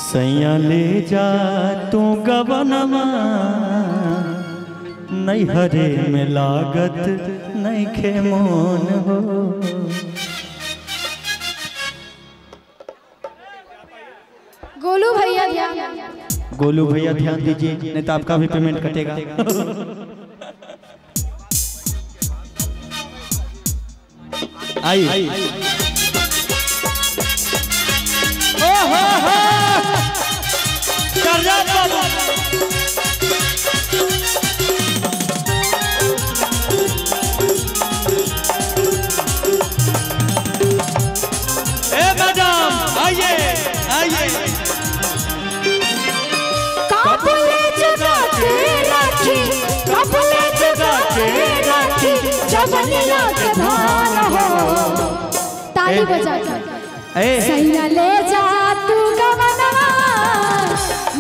सैया ले जा तू गबनमा नहीं हरे में लागत नहीं खे मोन हो। गोलू भैया ध्यान, गोलू भैया ध्यान दीजिए नहीं तो आपका भी पेमेंट कटेगा। आई मैडम आइए आइए। काबुले जगा के राखी, काबुले जगा के राखी, जवनिया के धान हो। ताली बजा के सैया ले जा तू गवनवा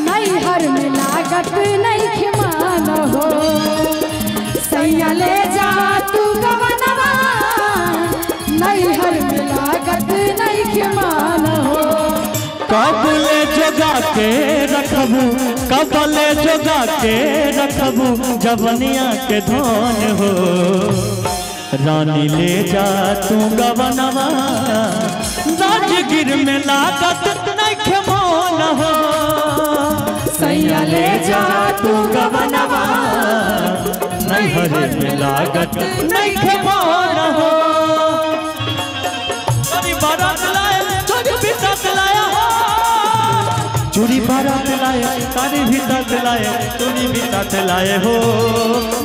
नहीं हर में लागत नहीं खिमान हो। सैया ले जा तू गवनवा नहीं हर में लागत नहीं खिमान हो। कबले जगा के रखबू, कबले जगा के रखबू जवनिया के धन हो। रानी ले जा तू गवनवा राजगिर में लागत नहीं खेमोन हो। सैया ले जा तू गवनवा नहीं हरे में लागत नहीं खेमोन हो। चोरी बारात लाया, चोरी भी साथ लाया हो। चोरी बारात लाया, तारी भी साथ लाया, चोरी भी साथ लाए हो।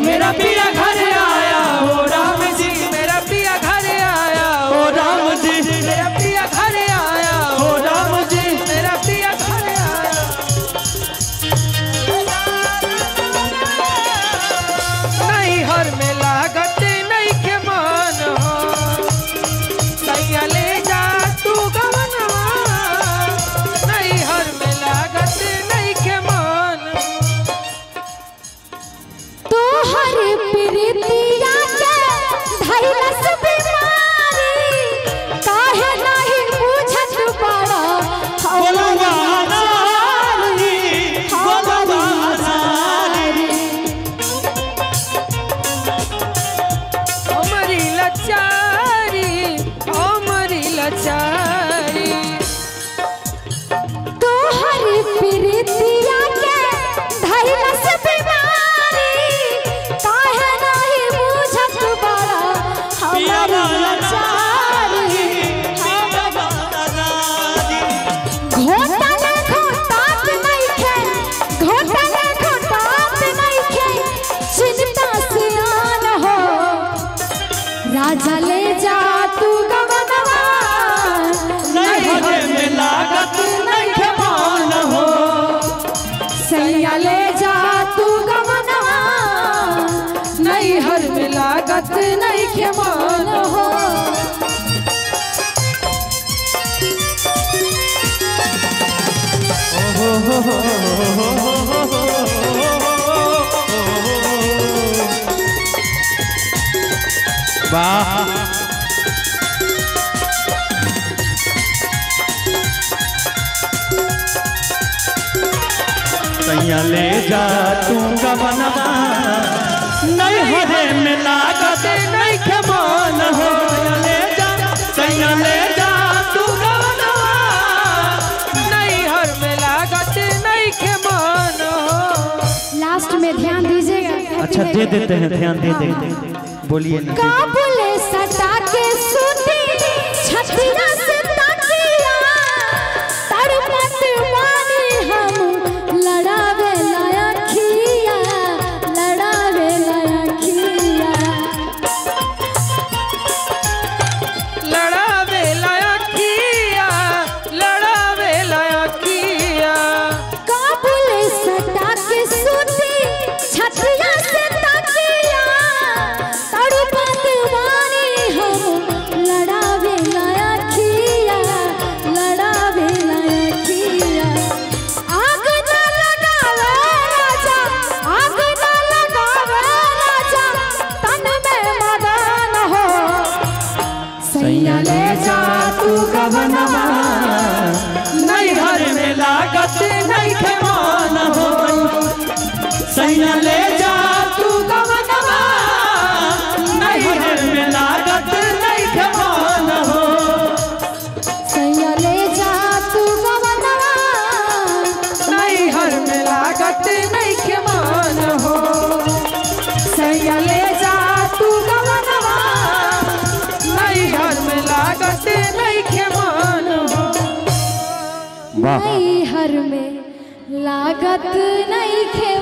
मेरा पिया घर आया हो राम जी, मेरा पिया घर आया हो राम जी, मेरा पिया घर आया हो राम जी, मेरा पिया घर आया। नहीं हर में लागत नहीं के मान हो। सैया ले जा तू गवनवा नहीं हर में लागत नहीं के मान। तो हर प्रीतिया के धैलस बीमारी काहे नहीं पूछत बड़ा हमारी लाचारी, हमारी लाचारी। तो हर प्रीतिया के धैलस बीमारी काहे नहीं पूछत बड़ा हमारी लाचारी। घोटन घोटात नहीं खे, घोटन घोटात नहीं खे, चिंता से आन हो। राजा ले जा तू गवनवा नहीं हरे में लागत नहीं खेमोन हो। सैया ले जा तू गवनवा नहीं हर में लागत नहीं खेमान हो। वाह सैया ले जा तू गवनवा नहीं हरे में लागत नहीं खेमोन हो। ले जा सैया ले जा तू गवनवा नहीं हर में लागत नहीं के मान हो। लास्ट में ध्यान दीजिएगा। अच्छा दे देते हैं, ध्यान दे देते, बोलिए ना। काबुले सटा के सूती छतिया से तकिया तड़पत वाली हम लड़ावे लाया खिया, लड़ावे लाया खिया। लड़ावे लाया किया, लड़ावे लाया किया। काबुले सटा के सूती छतिया से तकिया तड़पत वाली हम लड़ावे लाया खिया। वाह। नहीं हर में लागत नहीं खे